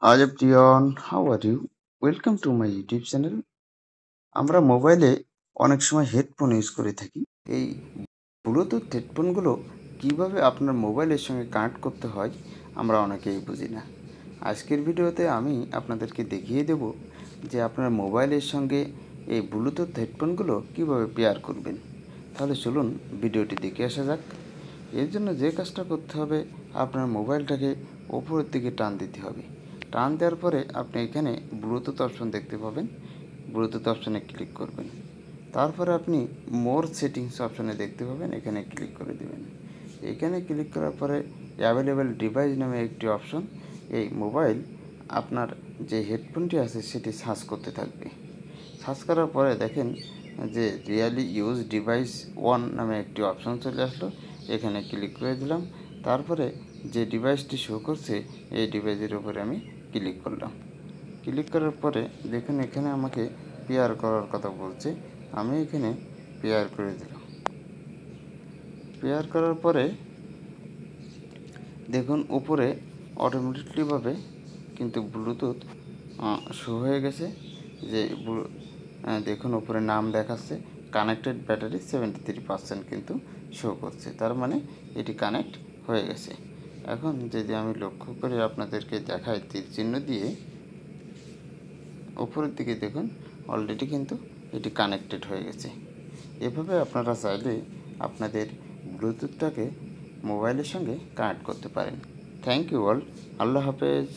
Hi everyone, how are you? Welcome to my YouTube channel. আমরা মোবাইলে অনেক সময় হেডফোন ইউজ করে থাকি। এই ব্লুটুথ হেডফোনগুলো কিভাবে আপনার মোবাইলের সঙ্গে কানেক্ট করতে হয় আমরা অনেকেই বুঝি না। আজকের ভিডিওতে আমি আপনাদেরকে দেখিয়ে দেব যে আপনার মোবাইলের সঙ্গে এই ব্লুটুথ হেডফোনগুলো কিভাবে পেয়ার করবেন। তাহলে চলুন ভিডিওটি দেখে আসা যাক। এর জন্য যে কাজটা করতে হবে, আপনার মোবাইলটাকে ওপরের দিকে টান দিতে হবে। টান দেওয়ার পরে আপনি এখানে ব্লুটুথ অপশন দেখতে পাবেন। ব্লুটুথ অপশনে ক্লিক করবেন। তারপরে আপনি মোর সেটিংস অপশনে দেখতে পাবেন, এখানে ক্লিক করে দেবেন। এখানে ক্লিক করার পরে অ্যাভেলেবেল ডিভাইস নামে একটি অপশন, এই মোবাইল আপনার যে হেডফোনটি আছে সেটি সার্চ করতে থাকবে। সার্চ করার পরে দেখেন যে রিয়ালি ইউজ ডিভাইস ওয়ান নামে একটি অপশন চলে আসলো। এখানে ক্লিক করে দিলাম। তারপরে যে ডিভাইসটি শো করছে এই ডিভাইসের উপরে আমি ক্লিক করলাম। ক্লিক করার পরে দেখুন এখানে আমাকে পেয়ার করার কথা বলছে। আমি এখানে পেয়ার করে দিলাম। পেয়ার করার পরে দেখুন উপরে অটোমেটিকলিভাবে কিন্তু ব্লুটুথ শো হয়ে গেছে। যে দেখুন উপরে নাম দেখাচ্ছে, কানেক্টেড ব্যাটারি 73% কিন্তু শো করছে, তার মানে এটি কানেক্ট হয়ে গেছে। এখন যদি আমি লক্ষ্য করে আপনাদেরকে দেখাই তীর চিহ্ন দিয়ে, উপরের দিকে দেখুন অলরেডি কিন্তু এটি কানেক্টেড হয়ে গেছে। এভাবে আপনারা চাইলে আপনাদের ব্লুটুথটাকে মোবাইলের সঙ্গে কানেক্ট করতে পারেন। Thank you all. আল্লাহ হাফেজ।